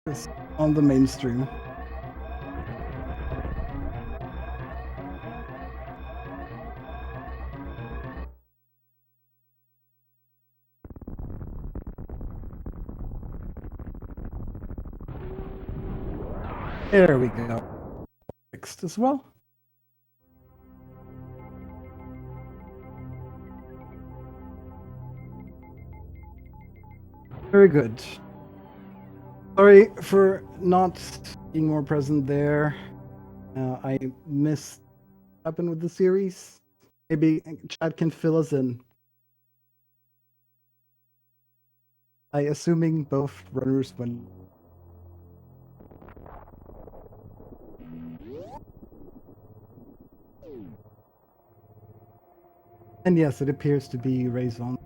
It's on the mainstream. There we go. Fixed as well. Very good. Sorry for not being more present there. I missed what happened with the series. Maybe Chad can fill us in. I assuming both runners went. And yes, it appears to be Razon.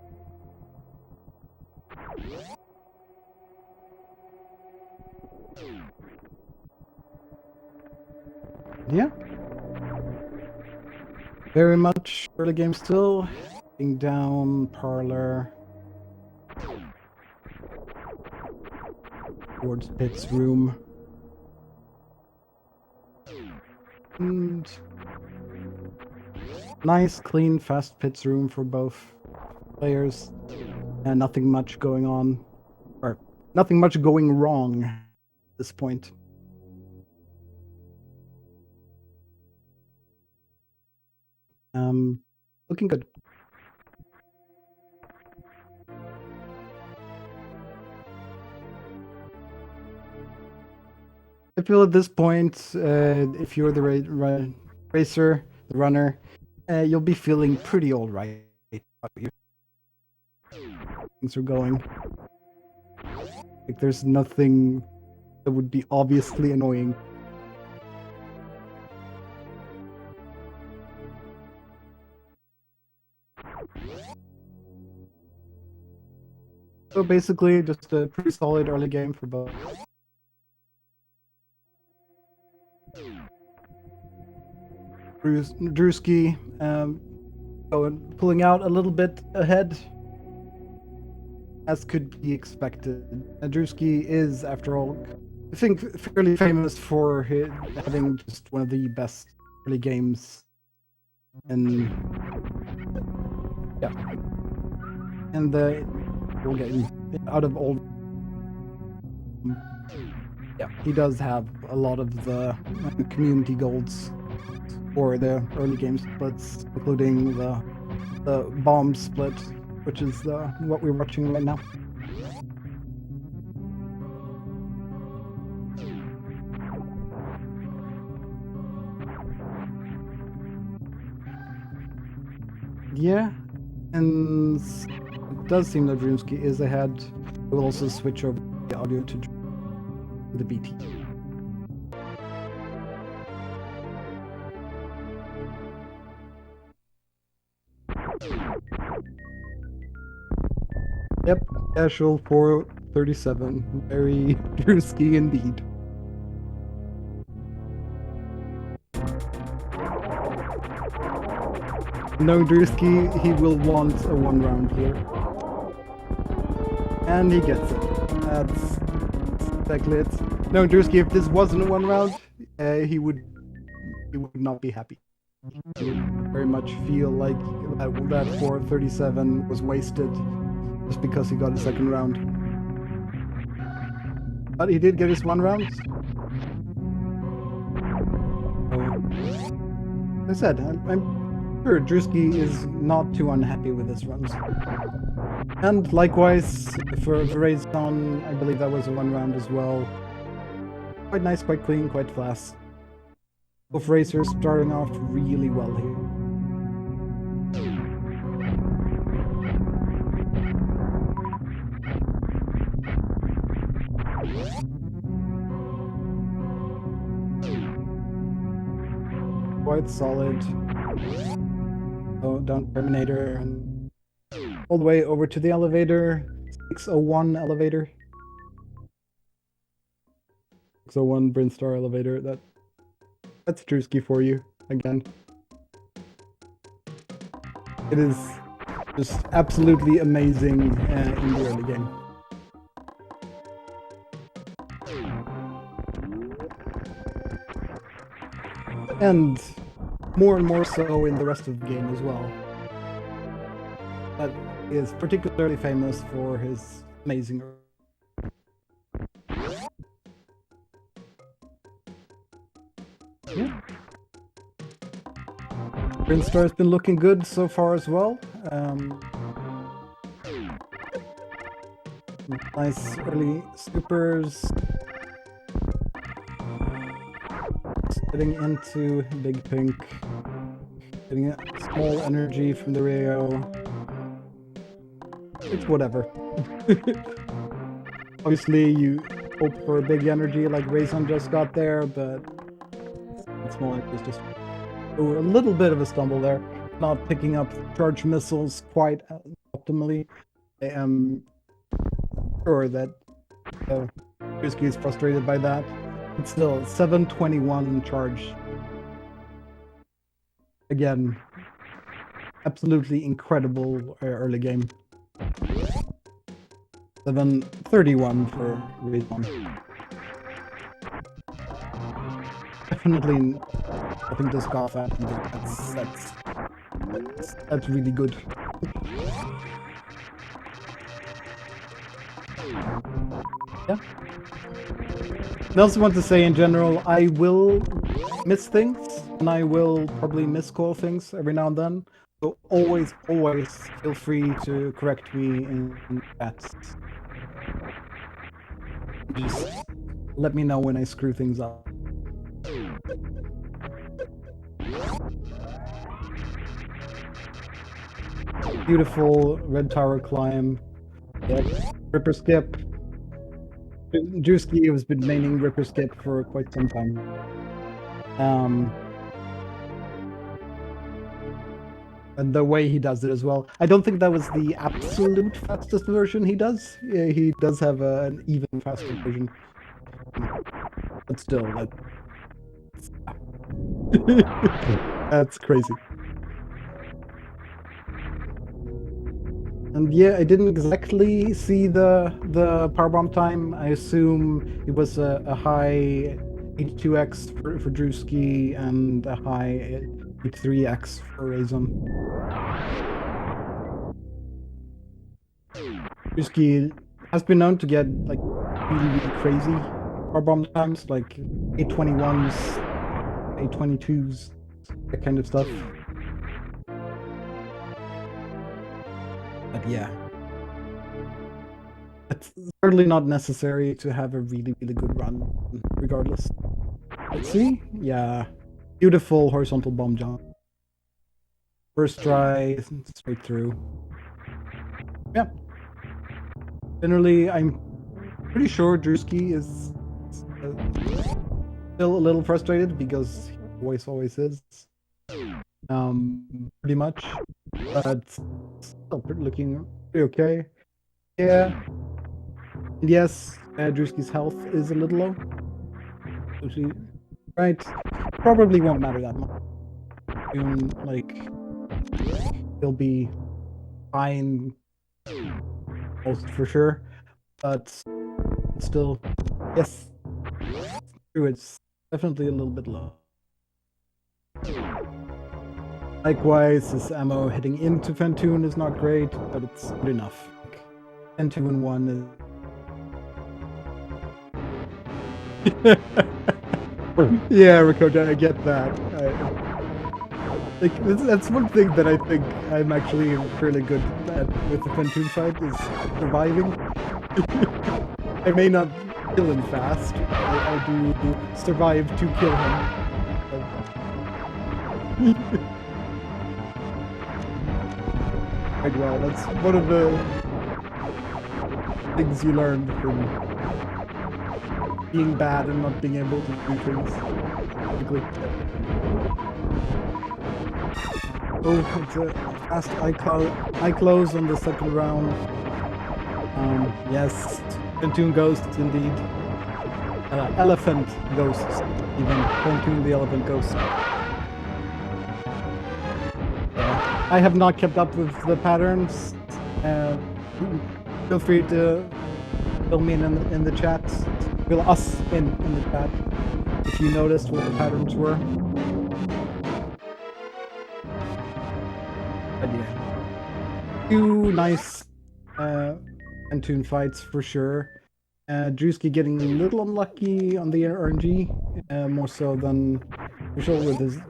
Yeah. Very much early game still. Being down, parlor. Towards Pit's room. And nice, clean, fast Pit's room for both players. And nothing much going on. Or nothing much going wrong at this point. Looking good. I feel at this point, if you're the racer, the runner, you'll be feeling pretty all right. Things are going. Like there's nothing that would be obviously annoying. So basically, just a pretty solid early game for both. Drewski pulling out a little bit ahead, as could be expected. Drewski is, after all, I think fairly famous for having just one of the best early games, and yeah, and we'll get out of all. Yeah, he does have a lot of the community golds for the early game splits, including the bomb split, which is what we're watching right now. Yeah, and it does seem that Drewski is ahead. We'll also switch over the audio to the BT. Yep, casual 437. Very Drewski indeed. No Drewski, he will want a one round here. And he gets it. That's exactly it. No Drewski, if this wasn't a one round, he would not be happy. He would very much feel like that 437 was wasted just because he got a second round. But he did get his one round. As I said, I'm sure Drewski is not too unhappy with his runs. And likewise, for Razon, I believe that was a one round as well. Quite nice, quite clean, quite fast. Both racers starting off really well here. Quite solid. Oh, down Terminator and all the way over to the elevator. 601 elevator. 601 Brinstar elevator. That's Drewski for you again. It is just absolutely amazing in the early game. And more so in the rest of the game as well. But is particularly famous for his amazing. Yeah. Green Star's been looking good so far as well. Nice early supers. Getting into Big Pink. Getting a small energy from the Rio. It's whatever. Obviously, you hope for a big energy like Razon just got there, but small energy is just a little bit of a stumble there. Not picking up charge missiles quite optimally. I am sure that Drewski is frustrated by that. It's still 721 charge. Again, absolutely incredible early game. 731 for Razon. Definitely nothing to scoff at. That's really good. Yeah. I also want to say in general, I will miss things, and I will probably miscall things every now and then. So always feel free to correct me in chats. Just let me know when I screw things up. Beautiful red tower climb. Yep. Ripper skip. Drewski has been maining Ripper skip for quite some time. And the way he does it as well. I don't think that was the absolute fastest version he does. Yeah, he does have an even faster version. But still, like... That's crazy. And yeah, I didn't exactly see the powerbomb time. I assume it was a high 82x for Drewski and a high 83x for Razon. Drewski has been known to get like really crazy powerbomb times, like 821s, 822s, that kind of stuff. But yeah, it's certainly not necessary to have a really good run, regardless. Let's see. Yeah, beautiful horizontal bomb jump. First try, straight through. Yeah. Generally, I'm pretty sure Drewski is still a little frustrated because he always is. Pretty much, but still looking pretty okay. Yeah. And yes, Drewski's health is a little low. Right. Probably won't matter that much. Like, he'll be fine, most for sure. But still, yes, true. It's definitely a little bit low. Likewise, this ammo heading into Fentoon is not great, but it's good enough. Like, Fentoon 1 is... Yeah, Rakoja, I get that. That's one thing that I think I'm actually fairly good at with the Fentoon fight, is surviving. I may not kill him fast, I do survive to kill him. Like, well, that's one of the things you learn from being bad and not being able to do things. Basically. Oh, it's a fast eye close on the second round. Yes, Fentoon Ghosts indeed. Elephant Ghosts, even. Fentoon the Elephant Ghost. I have not kept up with the patterns. Feel free to fill me in the chat fill us in the chat if you noticed what the patterns were. But yeah, two nice and tune fights for sure. Drewski getting a little unlucky on the RNG, more so than usual with his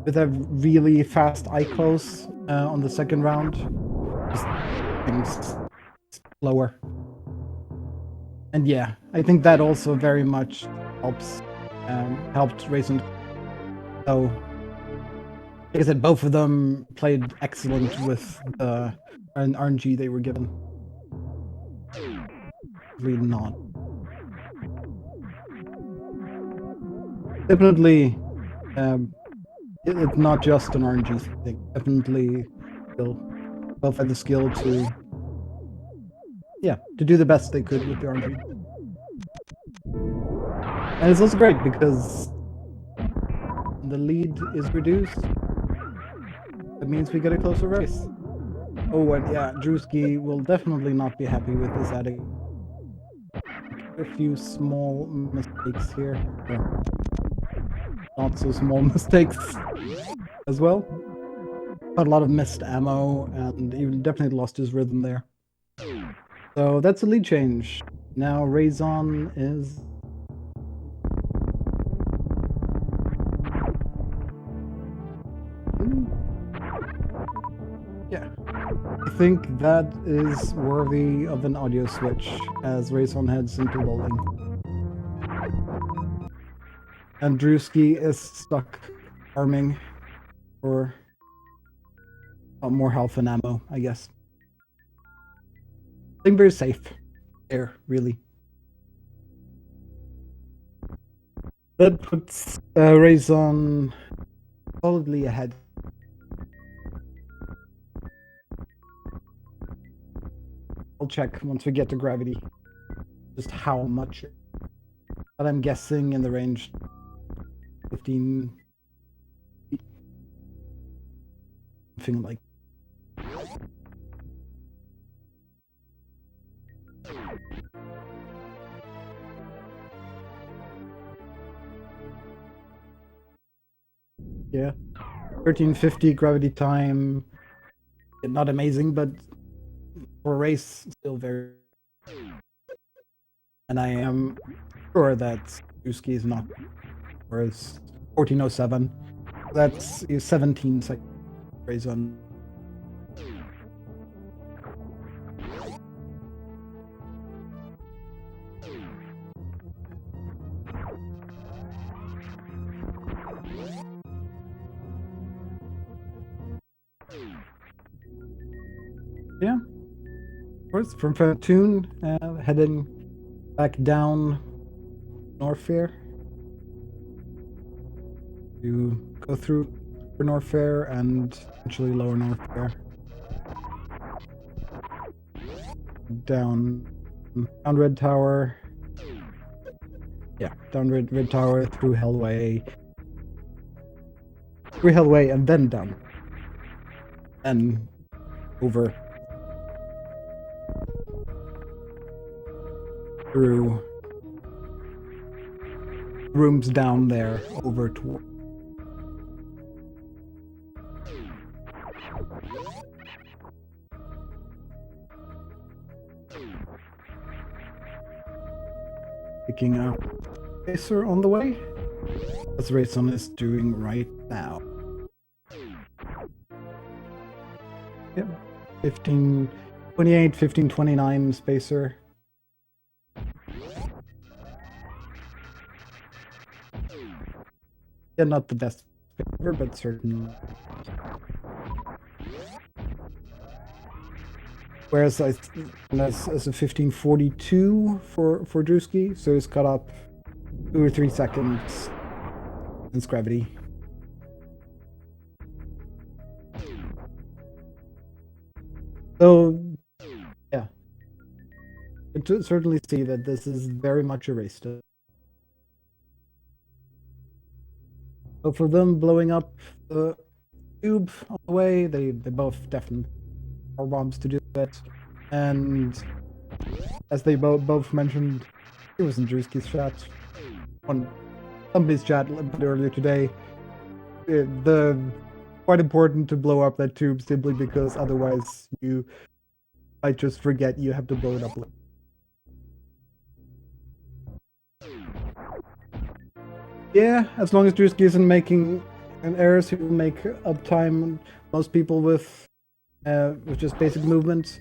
with a really fast ICOs on the second round. Just things slower. And yeah, I think that also very much helped Raisin. So, like I said, both of them played excellent with the RNG they were given. Really not. Definitely, it's not just an RNG thing. Definitely, both had the skill to do the best they could with the RNG. And it's also great because the lead is reduced. That means we get a closer race. Oh, and yeah, Drewski will definitely not be happy with this adding a few small mistakes here. Not so small mistakes as well. But a lot of missed ammo, and he definitely lost his rhythm there. So that's a lead change. Now Razon is... Yeah. I think that is worthy of an audio switch as Razon heads into bowling. And Drewski is stuck farming for more health and ammo, I guess. I think very safe there, really. That puts Razon solidly ahead. I'll check once we get to gravity just how much, but I'm guessing in the range 15, something like. Yeah, 1350 gravity time. Not amazing, but for a race, still very. And I am sure that Drewski is not. Whereas 1407, that's 17 seconds. Razon. Yeah, of course, from Platoon, heading back down Norfair to go through Norfair and eventually lower Norfair. Down Red Tower. Yeah, down Red Tower through Hellway. Through Hellway and then down. And over. Through rooms down there over to picking up Racer on the way. That's what Razon is doing right now. Yep. 1528, 1529 spacer. Yeah, not the best ever, but certainly. Whereas as a 1542 for Drewski, so he's cut up 2 or 3 seconds since gravity. So yeah, I could certainly see that this is very much a race to. So for them blowing up the tube on the way, they both definitely are bombs to do it. And as they both mentioned, it was in Drewski's chat, on somebody's chat a little bit earlier today. The quite important to blow up that tube simply because otherwise you might just forget you have to blow it up. Yeah, as long as Drewski isn't making errors, he will make uptime. Most people with just basic movements.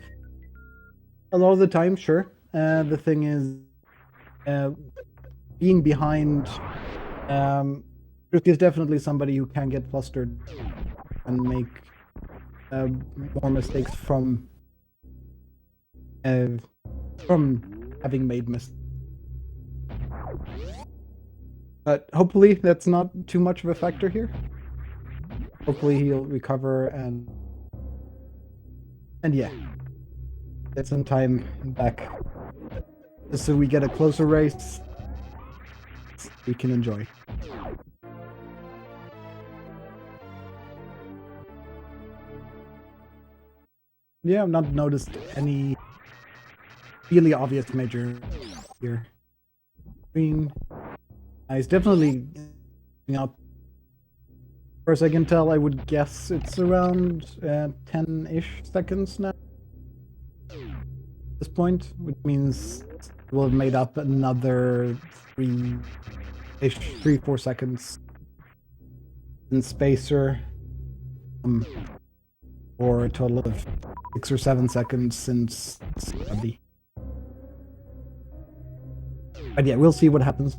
A lot of the time, sure. The thing is, being behind, Drewski is definitely somebody who can get flustered and make more mistakes from having made mistakes. But hopefully that's not too much of a factor here. Hopefully he'll recover and yeah, get some time back, just so we get a closer race we can enjoy. Yeah, I've not noticed any really obvious major here. Green. He's definitely up. As far as I can tell, I would guess it's around 10-ish seconds now. At this point, which means we'll have made up another 3-4 seconds in spacer. Or a total of 6 or 7 seconds since study. But yeah, we'll see what happens.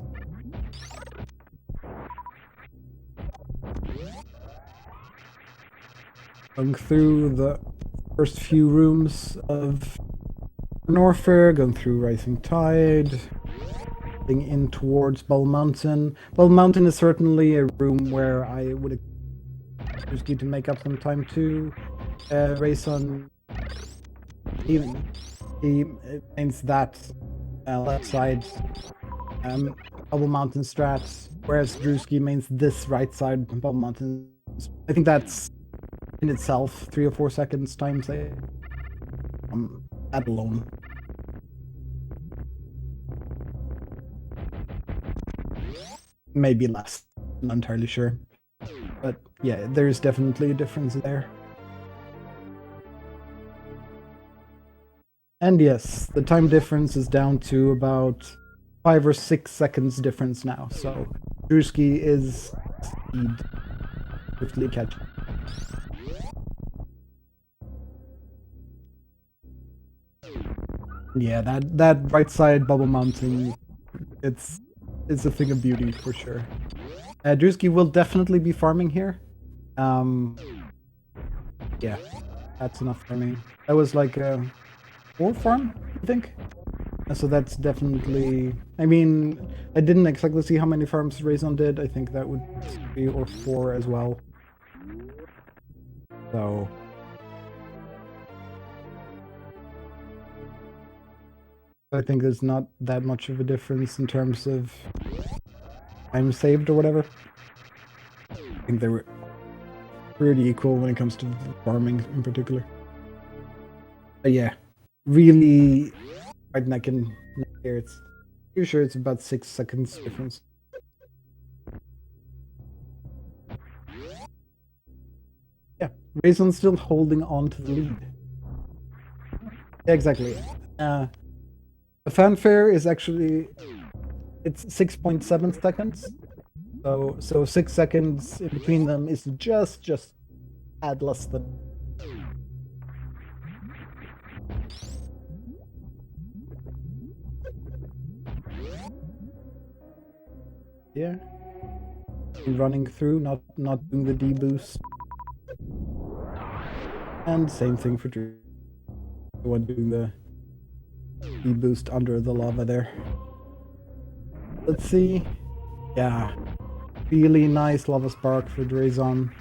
Going through the first few rooms of Norfair, going through Rising Tide, heading in towards Bubble Mountain. Bubble Mountain is certainly a room where I would just need to make up some time to race on. He means that left side Bubble Mountain strat, whereas Drewski means this right side Bubble Mountain. I think that's in itself 3 or 4 seconds time, say. That alone. Maybe less. I'm not entirely sure. But yeah, there is definitely a difference there. And yes, the time difference is down to about 5 or 6 seconds difference now. So Drewski is swiftly catching. Yeah, that right side Bubble Mountain, it's a thing of beauty for sure. Drewski will definitely be farming here. Yeah, that's enough for me. That was like a 4 farm, I think. So that's definitely. I mean, I didn't exactly see how many farms Razon did. I think that would be 3 or 4 as well. So. I think there's not that much of a difference in terms of time saved or whatever. I think they were pretty equal when it comes to farming in particular. But yeah, really right neck and neck here. It's pretty sure it's about 6 seconds difference. Yeah, Razon's still holding on to the lead. Yeah, exactly. The fanfare is actually, it's 6.7 seconds. So 6 seconds in between them is just add less than. Yeah. Running through, not doing the D boost. And same thing for Drew. The one doing the D boost under the lava there. Let's see. Yeah. Really nice lava spark for Razon.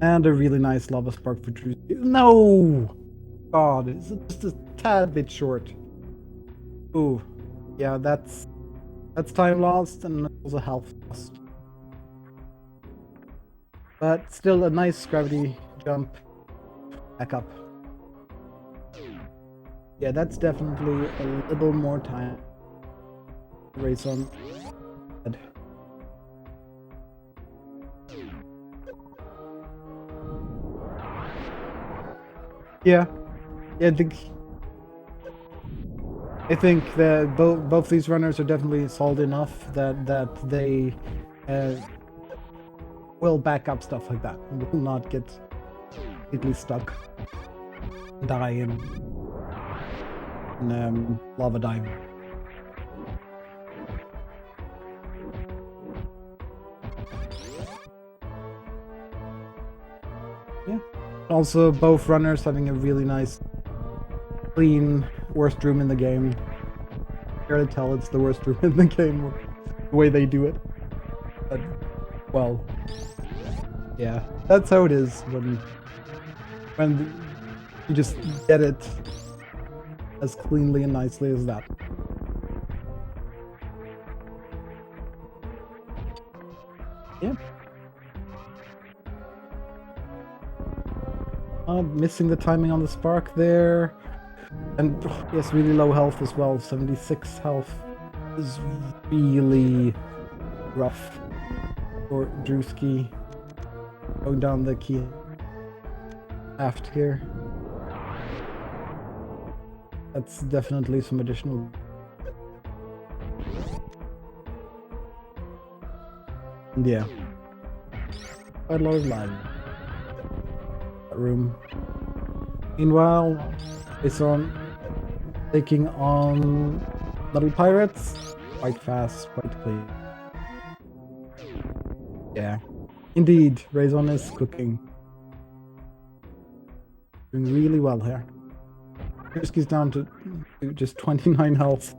And a really nice lava spark for Drew. No! God, it's just a tad bit short. Ooh. Yeah, that's time lost and also health lost. But still a nice gravity jump back up. Yeah, that's definitely a little more time to race on. Yeah, yeah. I think that both these runners are definitely solid enough that they will back up stuff like that and will not get completely stuck, die in lava dive. Yeah. Also, both runners having a really nice, clean, worst room in the game. I can barely tell it's the worst room in the game, the way they do it. But, well, yeah, that's how it is when you just get it as cleanly and nicely as that. Yeah. Missing the timing on the spark there. And yes, really low health as well. 76 health is really rough for Drewski. Going down the key aft here. That's definitely some additional. And yeah. Quite a lot of lag. Room. Meanwhile, it's on taking on little pirates. Quite fast, quite clean. Yeah. Indeed, Razon is cooking. Doing really well here. Drewski's down to just 29 health.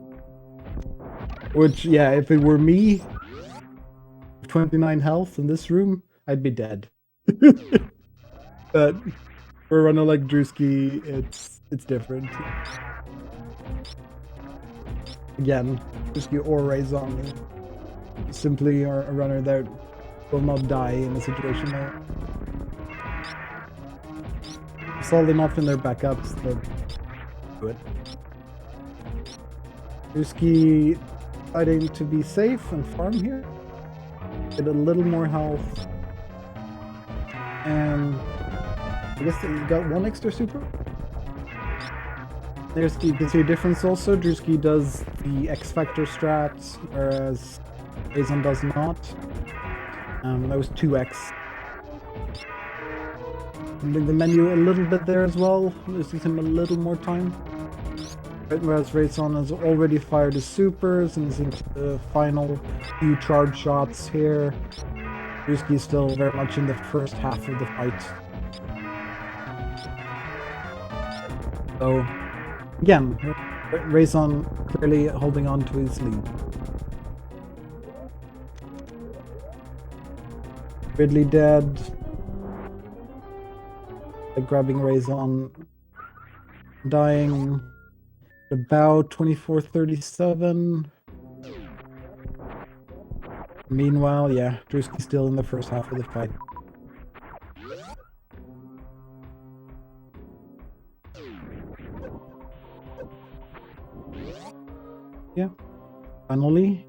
Which, yeah, if it were me, 29 health in this room, I'd be dead. But for a runner like Drewski, it's different. Again, Drewski or Razon simply are a runner that will not die in a situation there. Solid enough in their backups that do it. Drewski fighting to be safe and farm here. Get a little more health. And I guess he got one extra super. There's you can see a difference also. Drewski does the X Factor strats, whereas Razon does not. That was 2x. The menu a little bit there as well. This gives him a little more time. Whereas Razon has already fired his supers and is into the final few charge shots here. Drewski is still very much in the first half of the fight. So, again, Razon clearly holding on to his lead. Ridley dead. Grabbing Razon. Dying. About 24:37. Meanwhile, yeah, Drewski's still in the first half of the fight. Yeah. Finally,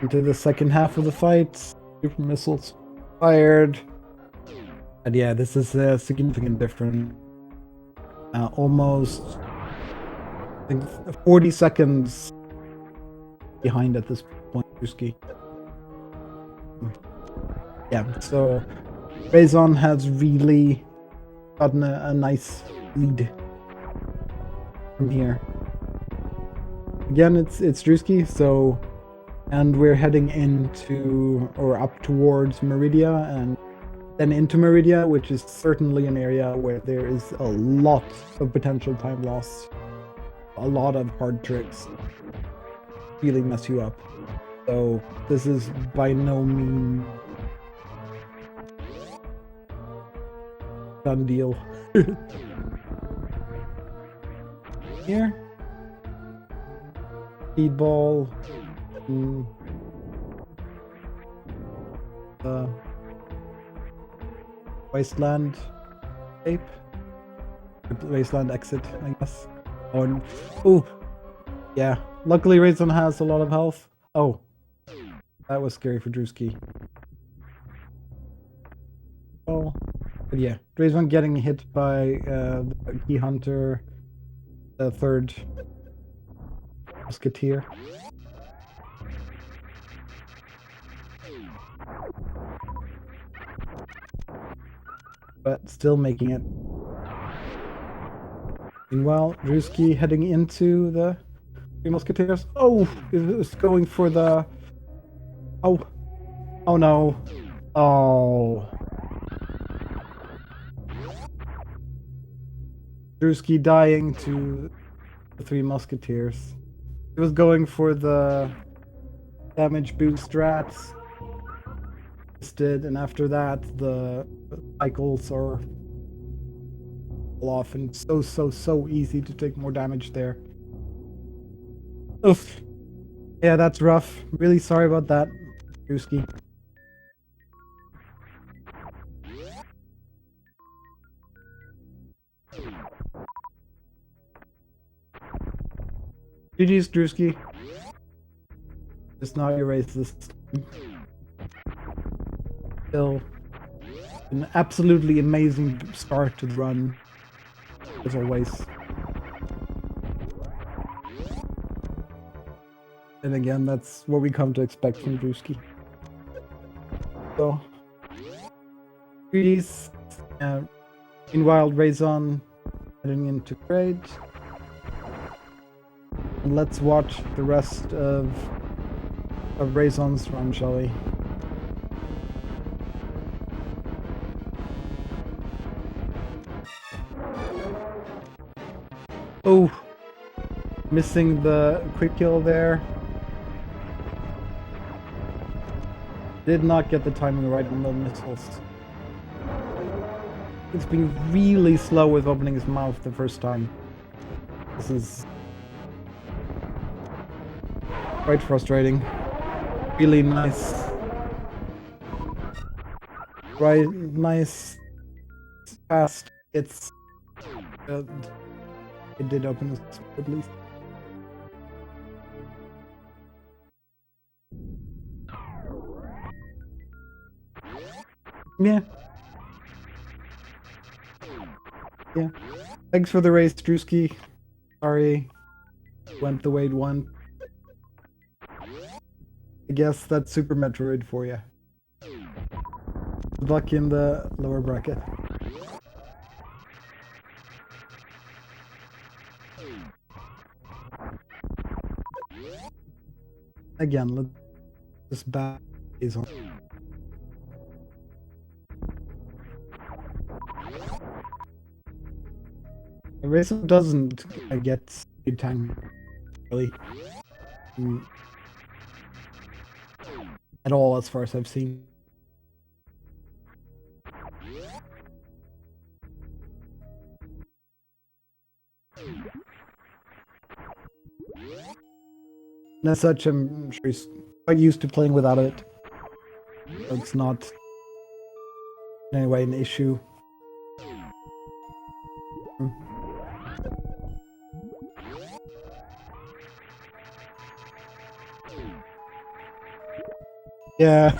into the second half of the fight. Super missiles fired. And yeah, this is a significant difference. Almost, I think, 40 seconds behind at this point, Drewski. Yeah, so Razon has really gotten a nice lead from here. Again, it's Drewski, so, and we're heading into, or up towards Meridia, and then into Meridia, which is certainly an area where there is a lot of potential time loss. A lot of hard tricks really mess you up. So this is by no means done deal. Here. Speedball. Wasteland tape. wasteland exit, I guess. Oh, ooh, yeah. Luckily, Razon has a lot of health. Oh, that was scary for Drewski. Oh, but yeah, Razon getting hit by the key hunter, the third musketeer. But still making it. Meanwhile, Drewski heading into the Three Musketeers. Oh, it's going for the... Oh. Oh no. Oh. Drewski dying to the Three Musketeers. He was going for the damage boost strats. Did, and after that, the cycles are off, and so easy to take more damage there. Oof. Yeah, that's rough. Really sorry about that, Drewski. GG's, Drewski. It's not your race this time. Still an absolutely amazing start to the run, as always. And again, that's what we come to expect from Drewski. So, please, meanwhile, Razon heading into trade. And let's watch the rest of Razon's run, shall we? Oh, missing the quick kill there. Did not get the timing right on the missiles. It's been really slow with opening his mouth the first time. This is quite frustrating. Really nice. Right, nice, fast. It's it did open his mouth at least. Yeah. Yeah. Thanks for the race, Drewski. Sorry. Went the way it went. I guess that's Super Metroid for you. Good luck in the lower bracket. Again, let's just back is on. Razon doesn't get speed time really at all, as far as I've seen. And as such, I'm sure he's quite used to playing without it. So it's not in any way an issue. Yeah,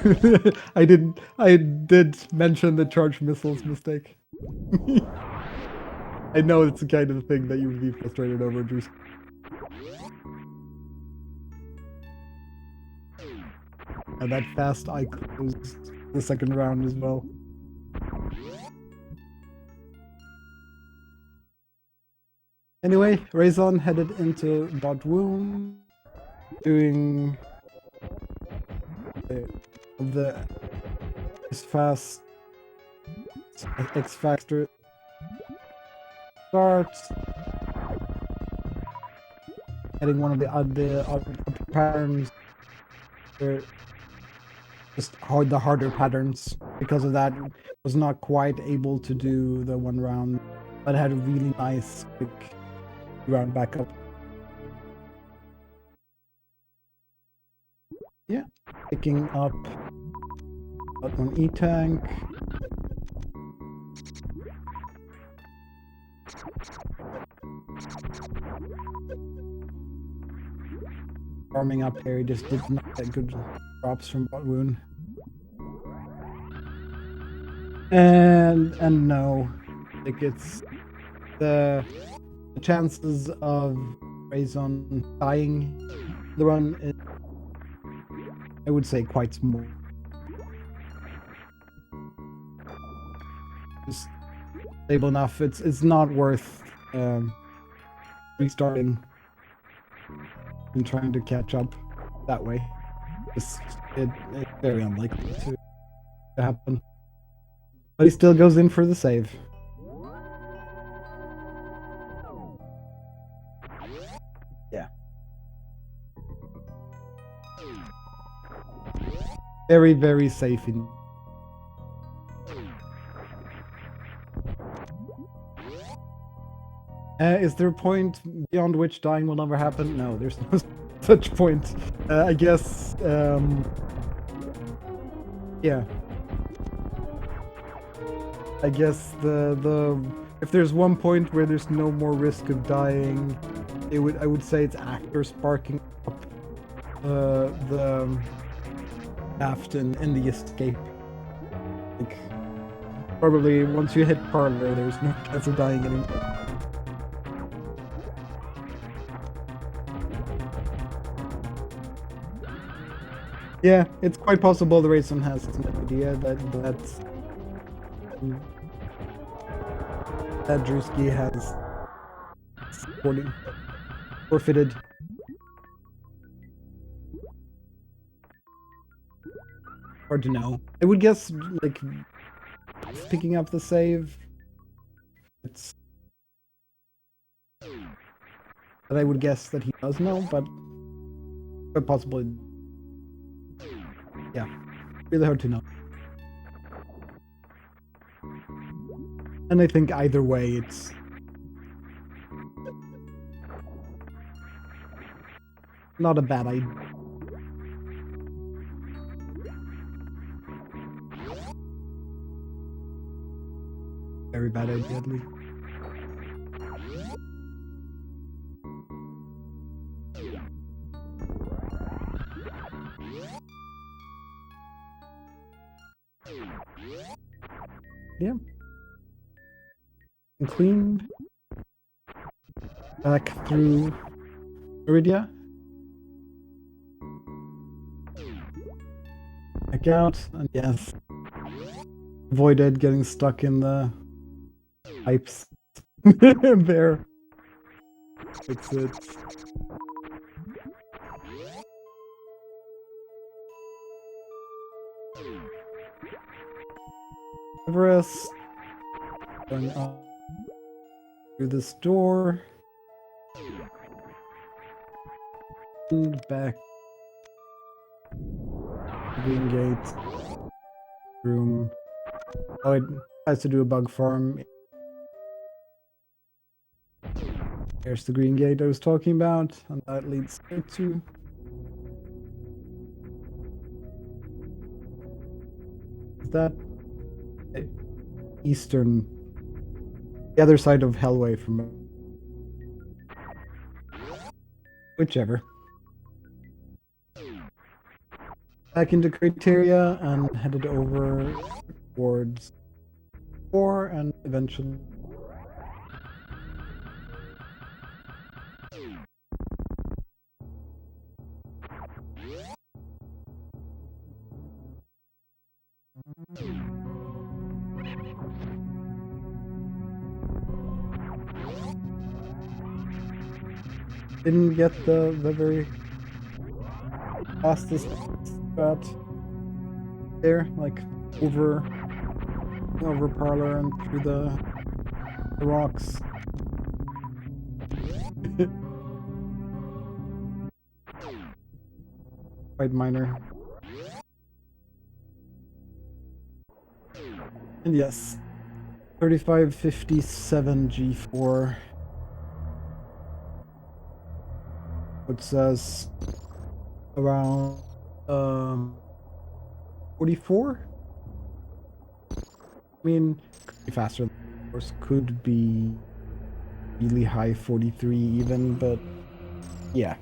I did mention the charged missiles mistake. I know it's the kind of thing that you would be frustrated over, Drew. And that fast eye closed the second round as well. Anyway, Razon headed into Dot Wound, doing the fast X Factor starts, getting one of the other patterns, just the harder patterns. Because of that, was not quite able to do the one round, but had a really nice quick round backup. Yeah, picking up one E-tank. Farming up here, he just did not get good drops from Bot Wound. And no, like it's the chances of Razon dying the run is, I would say, quite small. It's stable enough. It's not worth restarting and trying to catch up that way. It's very unlikely to happen. But he still goes in for the save. Yeah. Very, very safe. Is there a point beyond which dying will never happen? No, there's no such point. I guess, yeah. I guess if there's one point where there's no more risk of dying, I would say it's after sparking up the shaft in the escape. Like, probably once you hit parlor, there's no chance of dying anymore. Yeah, it's quite possible the Razon has an idea that Drewski has forfeited. Hard to know. I would guess, like, picking up the save. But I would guess that he does know, but possibly. Yeah, really hard to know. And I think either way, it's not a bad idea. Very bad idea, at least. Yeah. And clean. Back through Iridia. Back out, and yes. Avoided getting stuck in the pipes. There. Fix it. Everest. Going up through this door. And back. Green gate. Room. Oh, it has to do a bug farm. There's the green gate I was talking about, and that leads straight to. Is that eastern, the other side of Hellway from whichever. Back into criteria and headed over towards 4 and eventually didn't get the very fastest spot there, like over parlor and through the rocks. Quite minor. And yes, 3557 G4. Puts us around 44. I mean, could be faster. Of course, could be really high 43 even, but yeah.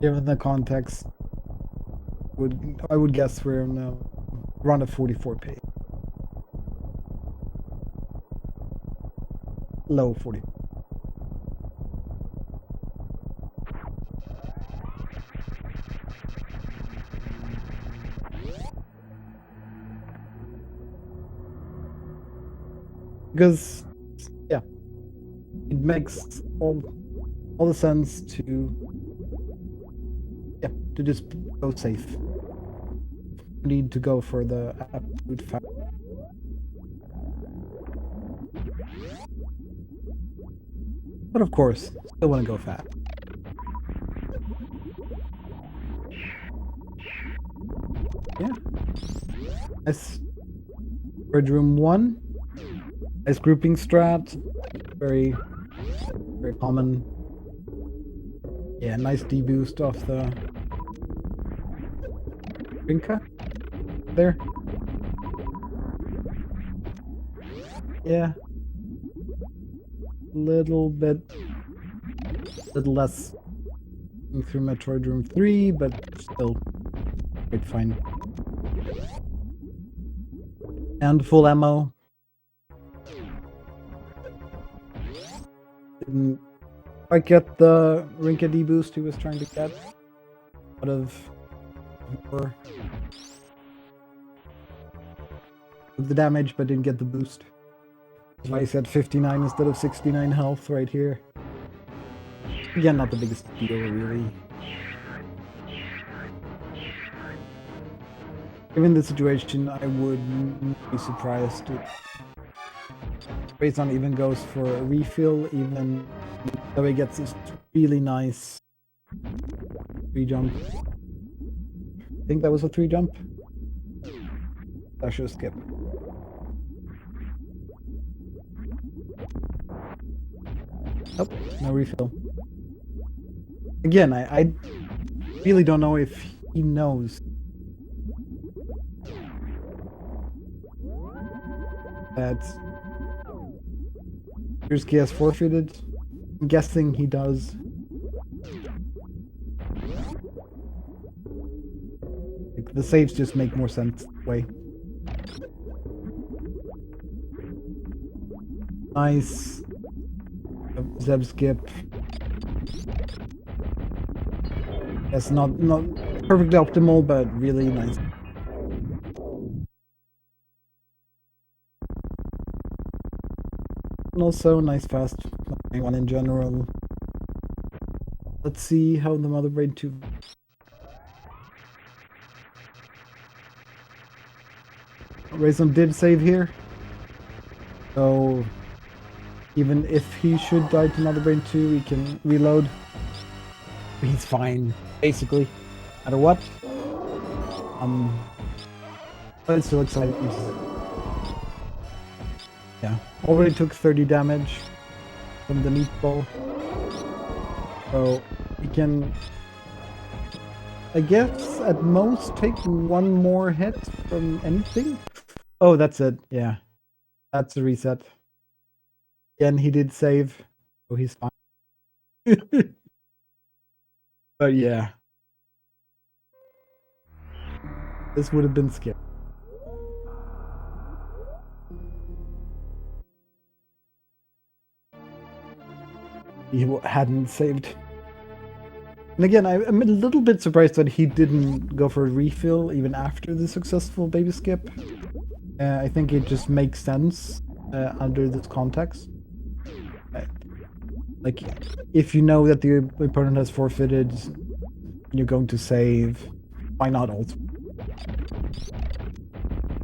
Given the context, I would guess we're in around a 44 pace. Low 40. Because, yeah, it makes all the sense to just go safe. Need to go for the absolute fact. But of course, still want to go fast. Yeah. Nice. Bedroom 1. Nice grouping strat. Very common. Yeah, nice deboost off the Rinka there. Yeah. Little less through Metroid Room 3, but still quite fine. And full ammo. Didn't quite get the Rinka deboost he was trying to get out of the damage, but didn't get the boost. That's why I said 59 instead of 69 health right here. Again, not the biggest deal, really. Given the situation, I wouldn't be surprised if Razon even goes for a refill, even though he gets this really nice 3-jump. I think that was a 3-jump. I should skip. Nope, no refill. Again, I really don't know if he knows that Drewski has forfeited. I'm guessing he does. Like, the saves just make more sense that way. Nice. Zeb skip. That's not perfectly optimal, but really nice. And also nice fast one in general. Let's see how the Mother Brain 2. Razon did save here. So even if he should die to Mother Brain 2, he can reload. He's fine, basically, no matter what. But it's still exciting. Yeah, already took 30 damage from the meatball. So he can, I guess, at most take one more hit from anything. Oh, that's it. Yeah, that's the reset. Again, he did save, so he's fine. But yeah, this would have been scary. He hadn't saved. And again, I'm a little bit surprised that he didn't go for a refill even after the successful baby skip. I think it just makes sense under this context. Like, if you know that the opponent has forfeited and you're going to save, why not ult?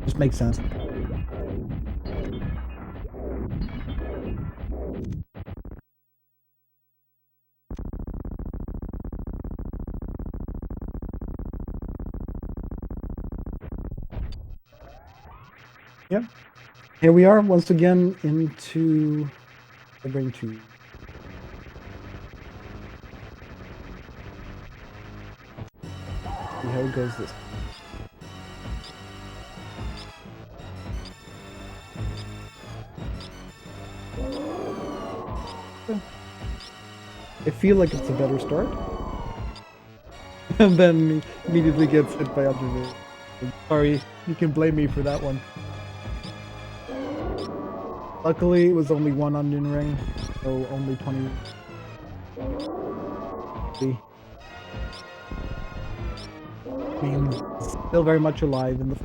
Just makes sense. Yep. Here we are once again into the Brain 2. See how it goes this. I feel like it's a better start. And then immediately gets hit by Onion Ring. Sorry, you can blame me for that one. Luckily, it was only one Onion Ring, so only 20. Means still very much alive in the.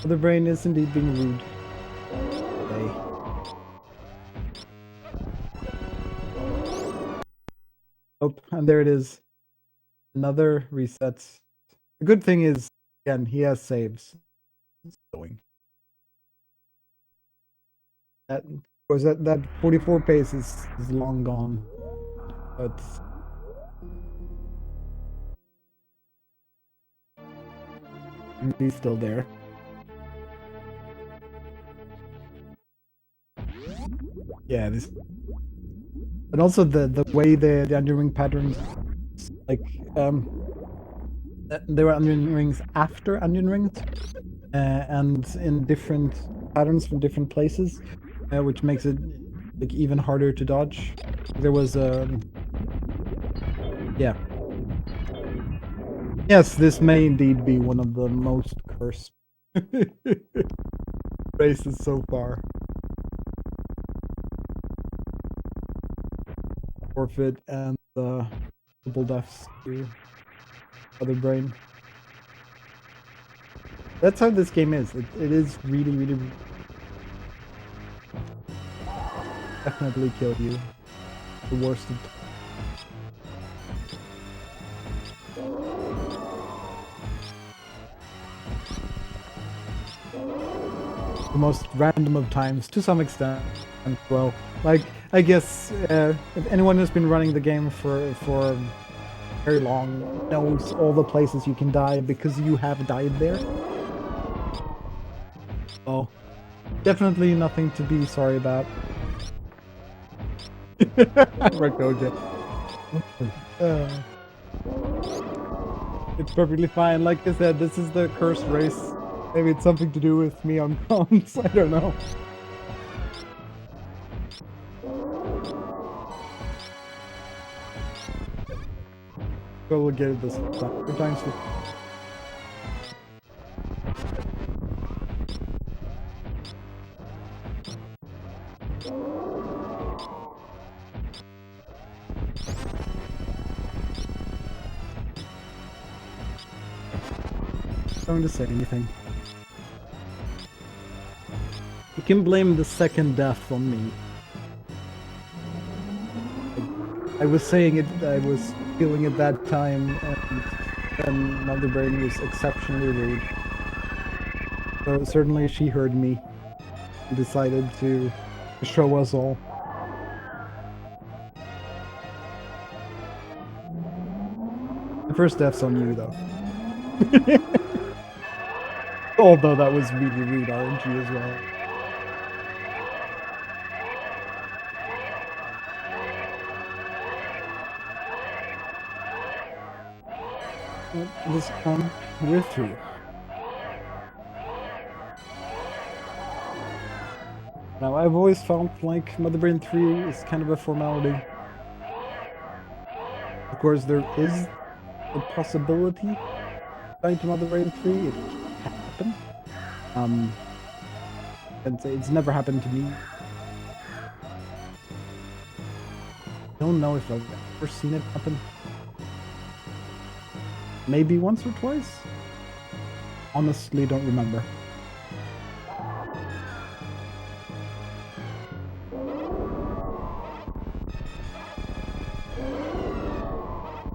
The brain is indeed being rude. Okay. Oh, and there it is. Another resets. The good thing is, again, he has saves. Going. That, of course, that 44 pace is long gone. But he's still there. Yeah, this. And also the way the onion ring patterns, like there were onion rings after onion rings, and in different patterns from different places, which makes it like even harder to dodge. There was yeah. Yes, this may indeed be one of the most cursed races so far. Forfeit and double deaths to other brain. That's how this game is. It is really, really definitely kill you. The worst of the most random of times to some extent. And well, like I guess if anyone who's been running the game for very long knows all the places you can die because you have died there. Oh, definitely nothing to be sorry about. Rakoja. It's perfectly fine. Like I said, this is the cursed race. Maybe it's something to do with me on comms. I don't know. But we'll get it this time. Going to say anything. You can blame the second death on me. I was saying it, I was feeling at that time, and then Mother Brain was exceptionally rude. So certainly she heard me and decided to show us all. The first death's on you, though. Although that was really rude RNG as well. This one we're through. Now I've always felt like Mother Brain 3 is kind of a formality. Of course, there is the possibility going to Mother Brain 3, it can happen. And it's never happened to me. I don't know if I've ever seen it happen. Maybe once or twice? Honestly, don't remember.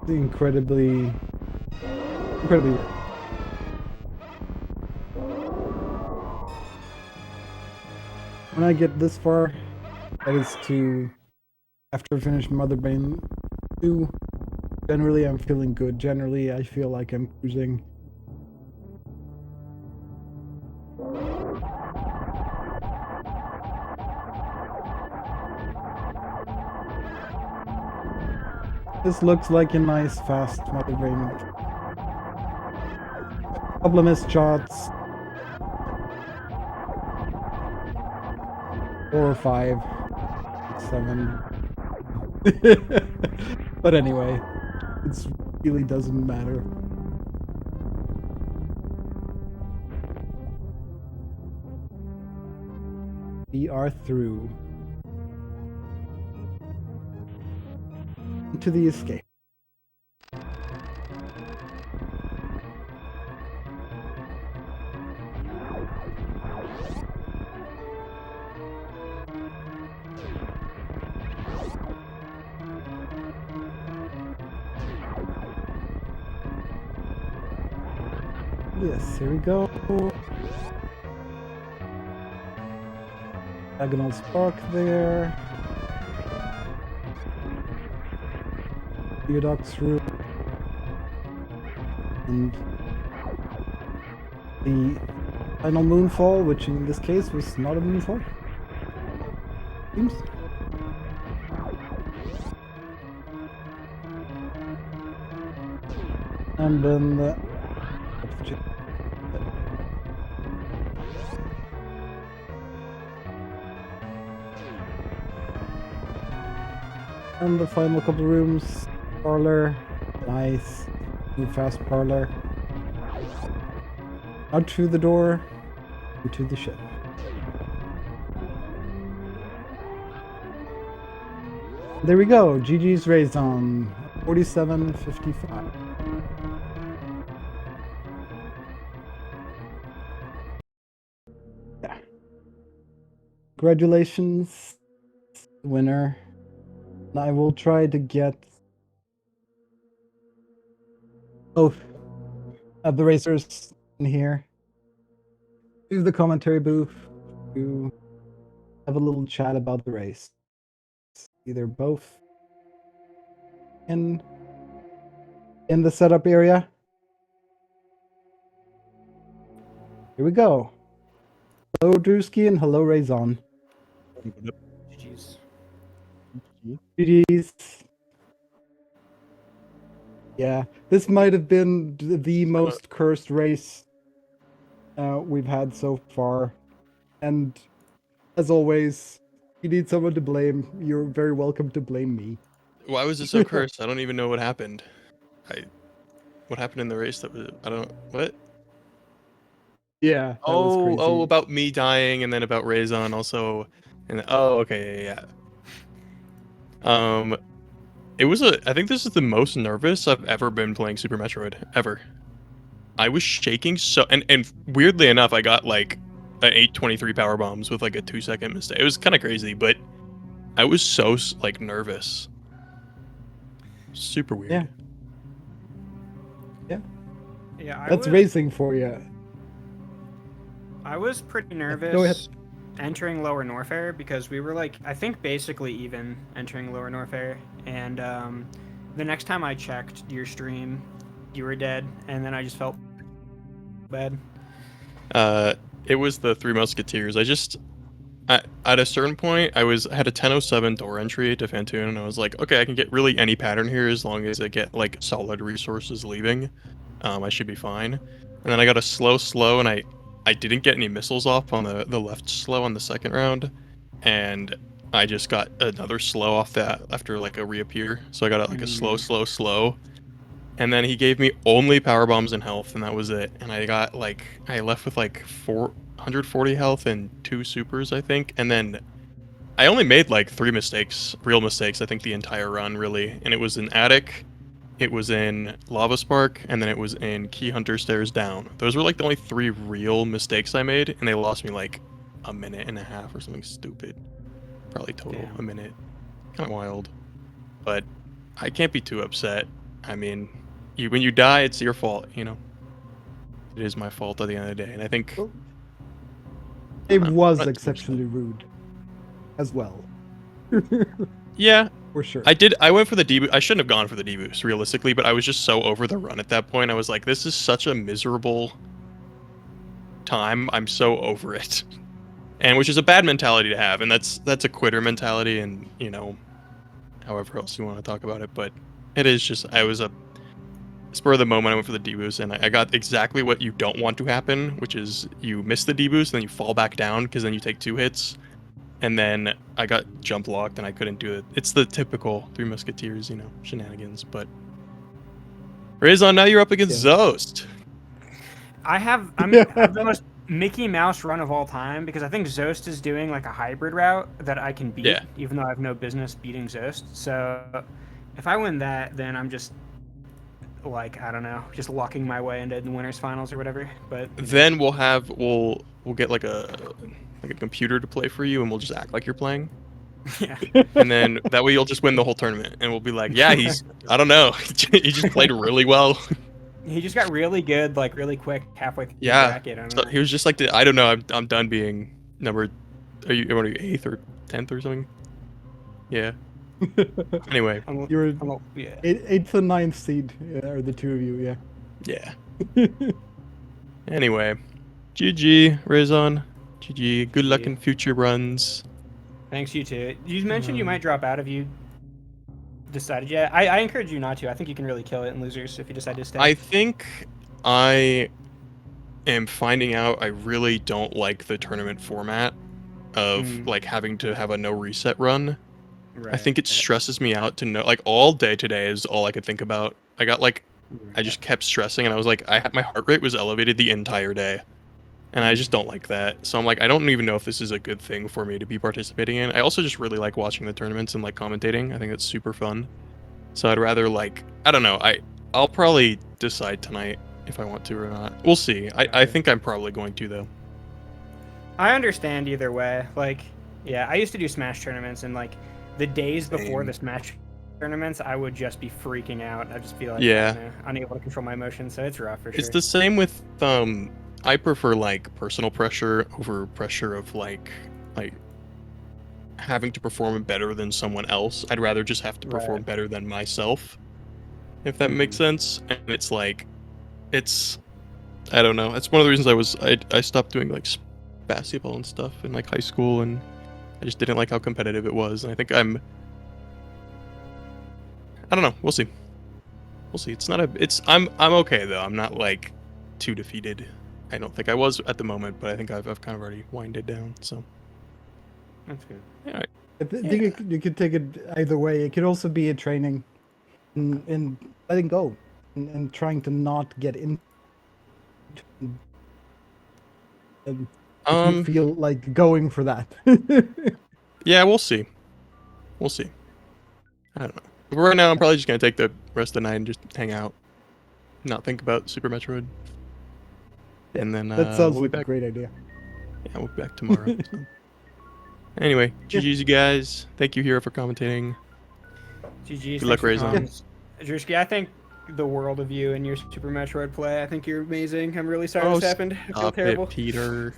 Incredibly. When I get this far, that is to, after I finish Mother Brain 2, generally I'm feeling good. Generally I feel like I'm cruising. This looks like a nice, fast Mother Brain. Couple of missed shots. 4 or 5, 6, 7. But anyway, it really doesn't matter. We are through. To the escape. Yes, here we go. Diagonal spark there. Viaduct through. And the final moonfall, which in this case was not a moonfall. Seems. And then the final couple rooms. Parlor. Nice. New fast parlor. Out through the door. Into the ship. There we go. GG's Razon. 47.55. Yeah. Congratulations, winner. I will try to get both of the racers in here to the commentary booth to have a little chat about the race. Either both in the setup area. Here we go. Hello, Drewski, and hello, Razon. GG's. Yeah, this might have been the most cursed race we've had so far. And as always, if you need someone to blame, you're very welcome to blame me. Why was it so cursed? I don't even know what happened. What happened in the race that was... I don't... What? Yeah, that was crazy. Oh, about me dying, and then about Razon also. And okay, yeah. It was I think this is the most nervous I've ever been playing Super Metroid, ever. I was shaking so... And weirdly enough, I got, like, an 823 power bombs with, like, a 2-second mistake. It was kind of crazy, but I was so, like, nervous. Super weird. Yeah. Yeah. Yeah, That's racing for you. I was pretty nervous. Go ahead. Entering Lower Norfair because we were like, I think basically even entering Lower Norfair, and the next time I checked your stream, you were dead, and then I just felt bad. It was the Three Musketeers. At a certain point, I had a 10:07 door entry to Fantoon, and I was like, okay, I can get really any pattern here as long as I get like solid resources leaving. I should be fine. And then I got a slow, and I didn't get any missiles off on the left slow on the second round, and I just got another slow off that after like a reappear. So I got like a slow, and then he gave me only power bombs and health, and that was it. And I left with like 440 health and 2 supers, I think, and then I only made like 3 real mistakes, I think the entire run really, and it was in Attic. It was in Lava Spark, and then it was in Key Hunter Stairs Down. Those were like the only 3 real mistakes I made, and they lost me like a minute and a half or something stupid. Probably total. Damn. A minute. Kind of wild. But I can't be too upset. I mean, when you die, it's your fault, you know? It is my fault at the end of the day, and I think... It was exceptionally rude. As well. Yeah. For sure. I went for the deboost. I shouldn't have gone for the deboost, realistically, but I was just so over the run at that point. I was like, this is such a miserable time. I'm so over it. And which is a bad mentality to have, and that's a quitter mentality, and, you know, however else you want to talk about it, but it is just, I was a spur of the moment, I went for the deboost, and I got exactly what you don't want to happen, which is you miss the deboost, and then you fall back down, because then you take 2 hits. and then I got jump locked and I couldn't do it. It's the typical Three Musketeers, you know, shenanigans. But Razon, now you're up against Zost. I'm the most Mickey Mouse run of all time because I think Zost is doing like a hybrid route that I can beat, even though I have no business beating Zost. So if I win that, then I'm just like, I don't know, just locking my way into the winners finals or whatever. But then we'll get like a computer to play for you, and we'll just act like you're playing. Yeah. And then that way you'll just win the whole tournament, and we'll be like, yeah, I don't know, he just played really well. He just got really good, like really quick, halfway through the bracket. I don't know. He was just like, I don't know, I'm done being number. Are you 8th or 10th or something? Yeah. Anyway, You're 8th and 9th seed, are the two of you, yeah. Anyway, GG, Razon. GG. Good luck in future runs. Thanks, you too. You mentioned you might drop out if you decided yet. I encourage you not to. I think you can really kill it in losers if you decide to stay. I think I am finding out I really don't like the tournament format of like having to have a no reset run. Right. I think it stresses me out to know, like, all day today is all I could think about. I got like, I just kept stressing, and I was like, my heart rate was elevated the entire day, and I just don't like that. So I'm like, I don't even know if this is a good thing for me to be participating in. I also just really like watching the tournaments and like commentating. I think it's super fun. So I'd rather, like, I don't know. I'll probably decide tonight if I want to or not. We'll see. I think I'm probably going to, though. I understand either way. Like, yeah, I used to do Smash tournaments, and like the days before the Smash tournaments, I would just be freaking out. I'd just be like, unable to control my emotions. So it's rough for sure. It's the same with I prefer like personal pressure over pressure of like having to perform better than someone else. I'd rather just have to perform better than myself, if that makes sense. And it's like, I don't know. It's one of the reasons I stopped doing like basketball and stuff in like high school, and I just didn't like how competitive it was. And I think I don't know. We'll see. We'll see. I'm okay though. I'm not like too defeated. I don't think I was at the moment, but I think I've kind of already winded down. So that's good. All right. I think you could take it either way. It could also be a training in letting go and trying to not get in. If you feel like going for that. Yeah, we'll see. We'll see. I don't know. But right now, I'm probably just gonna take the rest of the night and just hang out, not think about Super Metroid. And then that sounds like a great idea. Yeah, we'll be back tomorrow. So. Anyway, GG's you guys. Thank you, Hero, for commentating. GG's. Good luck, Razon. Drewski, I think the world of you and your Super Metroid play. I think you're amazing. I'm really sorry this happened. I feel terrible. Peter.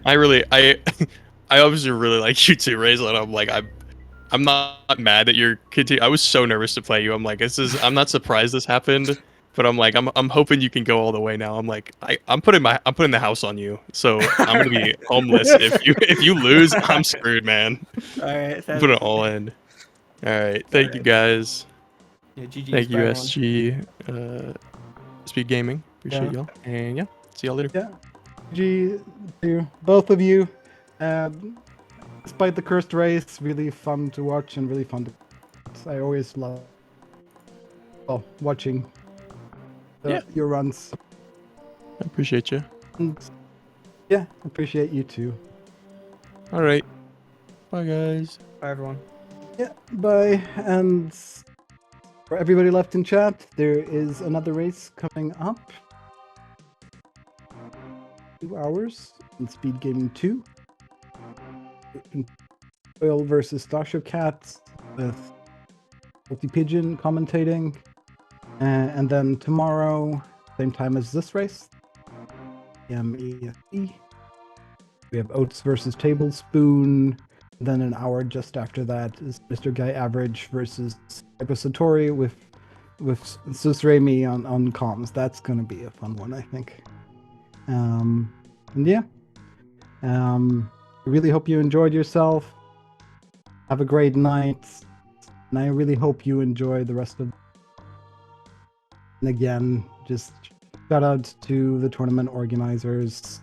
I obviously really like you too, Razon. I'm like, I'm not mad that you're I was so nervous to play you. I'm like, I'm not surprised this happened, but I'm like, I'm hoping you can go all the way now. I'm like, I'm putting the house on you, so I'm gonna be homeless if you lose. I'm screwed, man. All right, put it all in. All right, thank you guys. Yeah, GG. Thank you, SG Speedgaming. Appreciate y'all, and see y'all later. Yeah, GG to both of you. Despite the cursed race, really fun to watch and really fun to. I always love watching your runs. I appreciate you. And, yeah, appreciate you too. All right. Bye, guys. Bye, everyone. Yeah, bye. And for everybody left in chat, there is another race coming up. 2 hours in Speedgaming 2. Oil versus Dasho Cat with Multi Pigeon commentating. And then tomorrow, same time as this race, EST. We have Oats versus Tablespoon. Then an hour just after that is Mr. Guy Average versus Hypo Satori with Susremi on comms. That's gonna be a fun one, I think. And yeah. I really hope you enjoyed yourself. Have a great night. And I really hope you enjoy the rest of. And again, just shout out to the tournament organizers.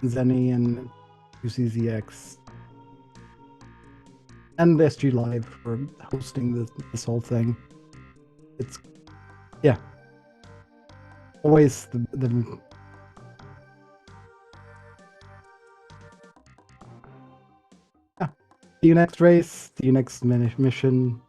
Zenny and UCZX, and SGLIVE for hosting this whole thing. It's, yeah, always the yeah. See you next race. See you next mission.